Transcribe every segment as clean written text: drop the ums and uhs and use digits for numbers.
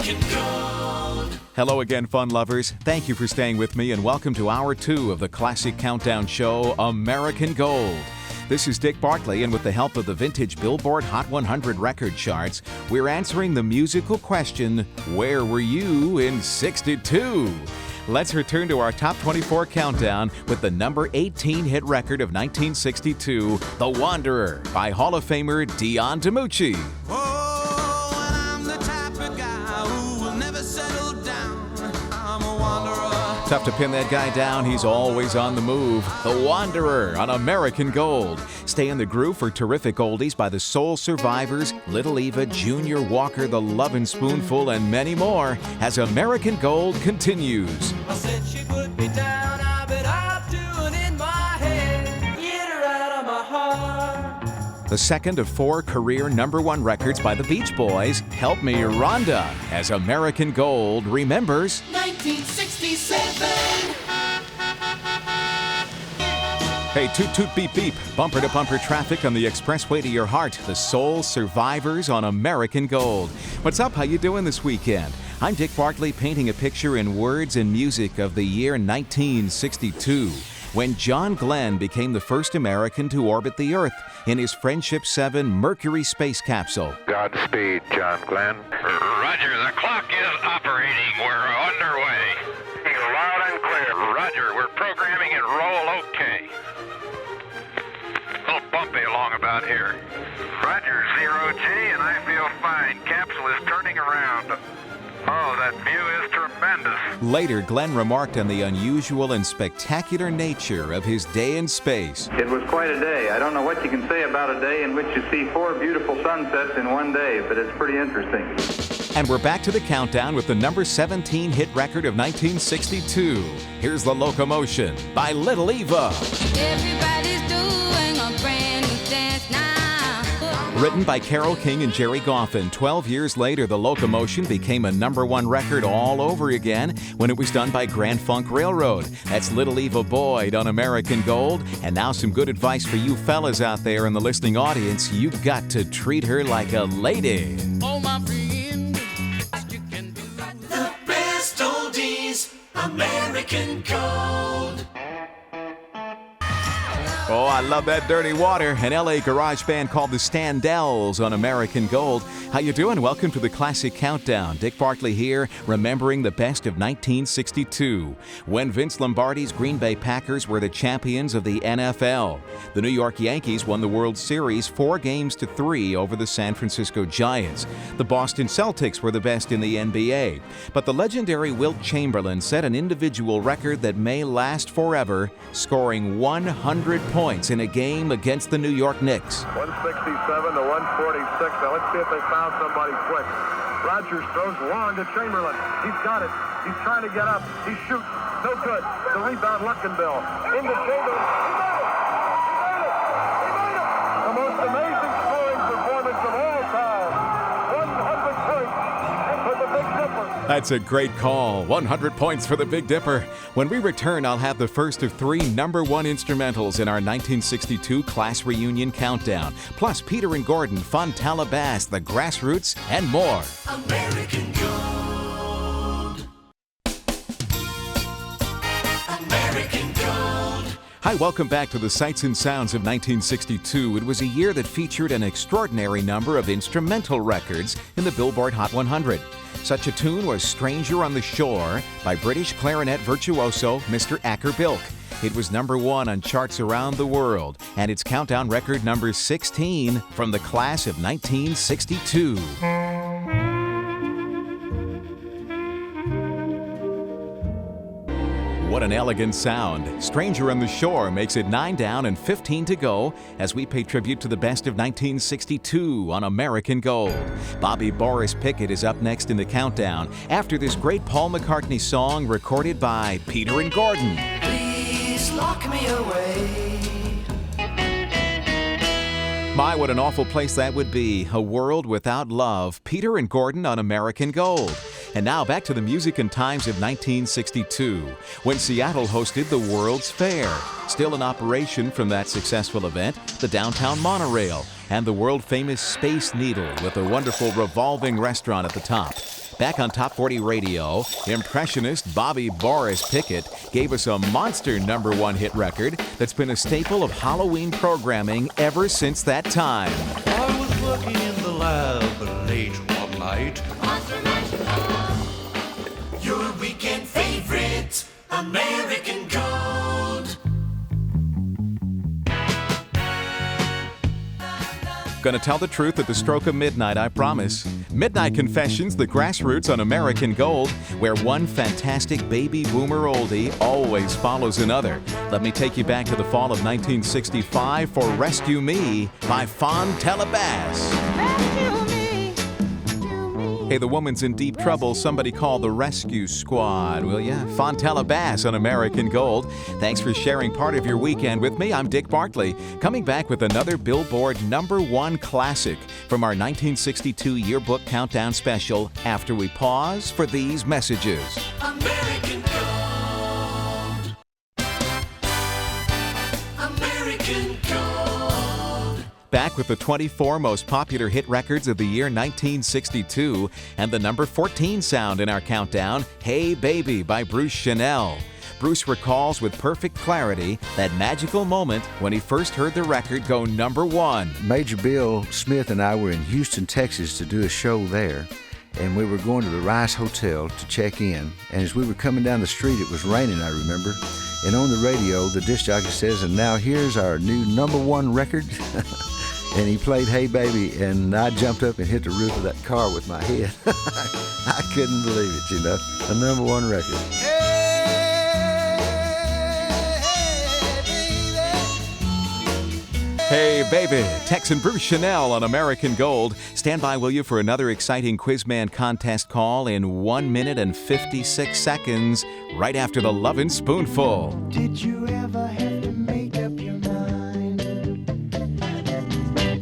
American Gold. Hello again, fun lovers. Thank you for staying with me, and welcome to Hour 2 of the classic countdown show, American Gold. This is Dick Bartley, and with the help of the vintage Billboard Hot 100 record charts, we're answering the musical question, where were you in '62? Let's return to our top 24 countdown with the number 18 hit record of 1962, The Wanderer, by Hall of Famer Dion DiMucci. Oh, and I'm the type of guy who will never settle down. I'm a wanderer. Tough to pin that guy down, he's always on the move. The Wanderer on American Gold. Stay in the groove for terrific oldies by the Soul Survivors, Little Eva, Junior Walker, The Lovin' Spoonful, and many more as American Gold continues. I said she would be down, I bet I'd do it in my head. Get her out of my heart. The second of 4 career number 1 records by the Beach Boys, Help Me Rhonda, as American Gold remembers 1967. Hey, toot toot beep beep, bumper to bumper traffic on the expressway to your heart. The Soul Survivors on American Gold. What's up? How you doing this weekend? I'm Dick Bartley, painting a picture in words and music of the year 1962, when John Glenn became the first American to orbit the Earth in his Friendship 7 Mercury space capsule. Godspeed, John Glenn. Roger, the clock is operating. We're underway. Loud and clear. Roger, we're programming and roll okay. A little bumpy along about here. Roger, 0G, and I feel fine. Capsule is turning around. Oh, that view is tremendous. Later, Glenn remarked on the unusual and spectacular nature of his day in space. It was quite a day. I don't know what you can say about a day in which you see 4 beautiful sunsets in one day, but it's pretty interesting. And we're back to the countdown with the number 17 hit record of 1962. Here's The Locomotion by Little Eva. Everybody's doing a brand new dance now. Written by Carole King and Jerry Goffin, 12 years later, The Locomotion became a number 1 record all over again when it was done by Grand Funk Railroad. That's Little Eva Boyd on American Gold. And now some good advice for you fellas out there in the listening audience. You've got to treat her like a lady. Oh, my friend, you can do The best oldies, American Gold. Oh, I love that dirty water. An LA garage band called the Standells on American Gold. How you doing? Welcome to the Classic Countdown. Dick Bartley here, remembering the best of 1962, when Vince Lombardi's Green Bay Packers were the champions of the NFL. The New York Yankees won the World Series 4-3 over the San Francisco Giants. The Boston Celtics were the best in the NBA. But the legendary Wilt Chamberlain set an individual record that may last forever, scoring 100 points in a game against the New York Knicks. 167 to 146. Now let's see if they found somebody quick. Rogers throws long to Chamberlain. He's got it. He's trying to get up. He shoots. No good. The rebound, Luckenbill. Into Chamberlain. He made it. The most amazing scoring performance of all time. 100 points for the Big Dipper. That's a great call. 100 points for the Big Dipper. When we return, I'll have the first of 3 number 1 instrumentals in our 1962 class reunion countdown. Plus, Peter and Gordon, Fontella Bass, The Grassroots, and more. American Gold. American Gold. Hi, welcome back to the Sights and Sounds of 1962. It was a year that featured an extraordinary number of instrumental records in the Billboard Hot 100. Such a tune was Stranger on the Shore by British clarinet virtuoso Mr. Acker Bilk. It was number 1 on charts around the world, and it's countdown record number 16 from the class of 1962. What an elegant sound. Stranger on the Shore makes it 9 down and 15 to go as we pay tribute to the best of 1962 on American Gold. Bobby Boris Pickett is up next in the countdown after this great Paul McCartney song recorded by Peter and Gordon. Please lock me away. My, what an awful place that would be. A world without love. Peter and Gordon on American Gold. And now back to the music and times of 1962, when Seattle hosted the World's Fair. Still in operation from that successful event, the downtown monorail and the world-famous Space Needle with a wonderful revolving restaurant at the top. Back on Top 40 Radio, impressionist Bobby Boris Pickett gave us a monster #1 hit record that's been a staple of Halloween programming ever since that time. I was working in the lab late one night. Your weekend favorite, American Gold. Gonna tell the truth at the stroke of midnight, I promise. Midnight Confessions, the grassroots on American Gold, where one fantastic baby boomer oldie always follows another. Let me take you back to the fall of 1965 for Rescue Me by Fontella Bass. Hey, the woman's in deep trouble. Somebody call the rescue squad, will ya? Fontella Bass on American Gold. Thanks for sharing part of your weekend with me. I'm Dick Bartley, coming back with another Billboard #1 classic from our 1962 Yearbook Countdown special after we pause for these messages. American Gold. American Gold. Back with the 24 most popular hit records of the year 1962 and the #14 sound in our countdown, Hey Baby by Bruce Chanel. Bruce recalls with perfect clarity that magical moment when he first heard the record go #1. Major Bill Smith and I were in Houston, Texas to do a show there, and we were going to the Rice Hotel to check in. And as we were coming down the street, it was raining, I remember. And on the radio, the disc jockey says, and now here's our new #1 record. And he played Hey Baby, and I jumped up and hit the roof of that car with my head. I couldn't believe it, you know, a #1 record. Hey Baby, Texan Bruce Chanel on American Gold. Stand by, will you, for another exciting Quizman contest call in 1 minute and 56 seconds, right after the Lovin' Spoonful. Did you ever have to make up your mind?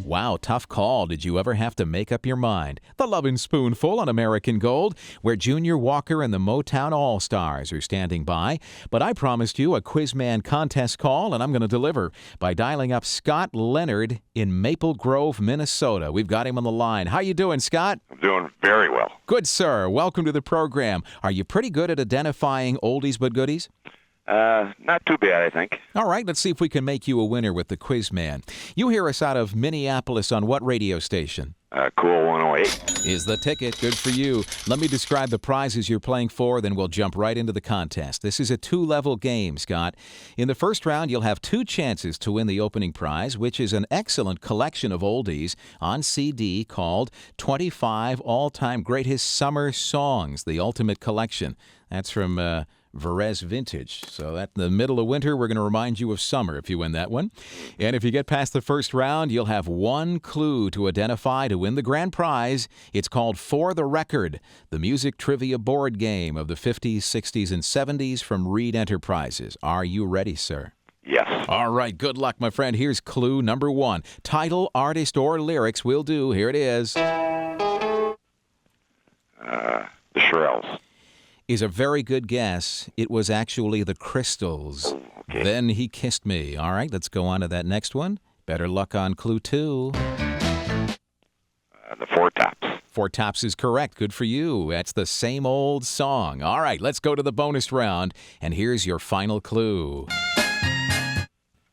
Wow, tough call. Did you ever have to make up your mind? The Lovin' Spoonful on American Gold, where Junior Walker and the Motown All-Stars are standing by. But I promised you a Quizman contest call, and I'm going to deliver by dialing up Scott Leonard in Maple Grove, Minnesota. We've got him on the line. How you doing, Scott? I'm doing very well. Good, sir. Welcome to the program. Are you pretty good at identifying oldies but goodies? Not too bad, I think. All right, let's see if we can make you a winner with the Quizman. You hear us out of Minneapolis on what radio station? Cool 108. Is the ticket. Good for you. Let me describe the prizes you're playing for, then we'll jump right into the contest. This is a 2-level game, Scott. In the first round, you'll have 2 chances to win the opening prize, which is an excellent collection of oldies on CD called 25 All-Time Greatest Summer Songs, the Ultimate Collection. That's from Varese Vintage. So at the middle of winter, we're going to remind you of summer if you win that one. And if you get past the first round, you'll have 1 clue to identify to win the grand prize. It's called For the Record, the music trivia board game of the 50s, 60s, and 70s from Reed Enterprises. Are you ready, sir? Yes. All right, good luck, my friend. Here's clue #1. Title, artist, or lyrics will do. Here it is. The Shirelles. Is a very good guess. It was actually the Crystals. Okay. Then He Kissed Me. All right, let's go on to that next one. Better luck on clue 2. The Four Tops. Four Tops is correct. Good for you. That's the same old song. All right, let's go to the bonus round. And here's your final clue.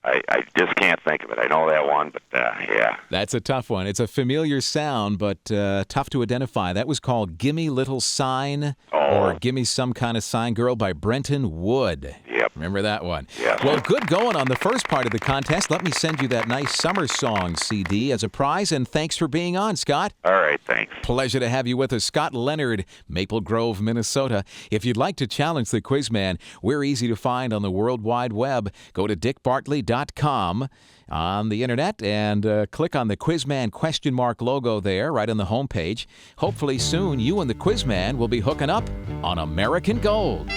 I just can't think of it. I know that one, but yeah. That's a tough one. It's a familiar sound, but tough to identify. That was called Gimme Little Sign or Gimme Some Kind of Sign Girl by Brenton Wood. Yep. Remember that one? Yes. Well, good going on the first part of the contest. Let me send you that nice summer song CD as a prize, and thanks for being on, Scott. All right, thanks. Pleasure to have you with us. Scott Leonard, Maple Grove, Minnesota. If you'd like to challenge the Quizman, we're easy to find on the World Wide Web. Go to dickbartley.com on the internet and click on the Quizman question mark logo there right on the homepage. Hopefully soon you and the Quizman will be hooking up on American Gold.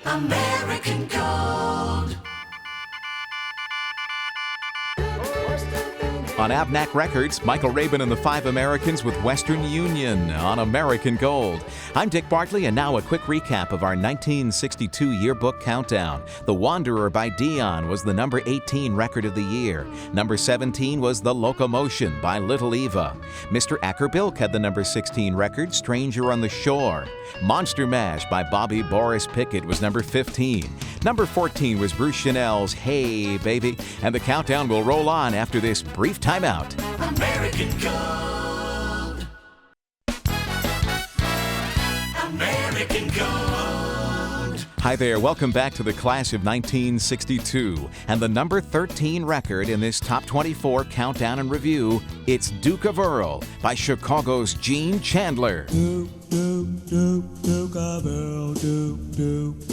American Gold. On Abnac Records, Michael Rabin and the Five Americans with Western Union on American Gold. I'm Dick Bartley, and now a quick recap of our 1962 yearbook countdown. The Wanderer by Dion was the number 18 record of the year. Number 17 was The Locomotion by Little Eva. Mr. Ackerbilk had the number 16 record, Stranger on the Shore. Monster Mash by Bobby Boris Pickett was number 15. Number 14 was Bruce Chanel's Hey Baby, and the countdown will roll on after this brief timeout. American Gold. American Gold. Hi there, welcome back to the class of 1962. And the number 13 record in this Top 24 Countdown and Review, it's Duke of Earl by Chicago's Gene Chandler. Duke of Earl, Duke.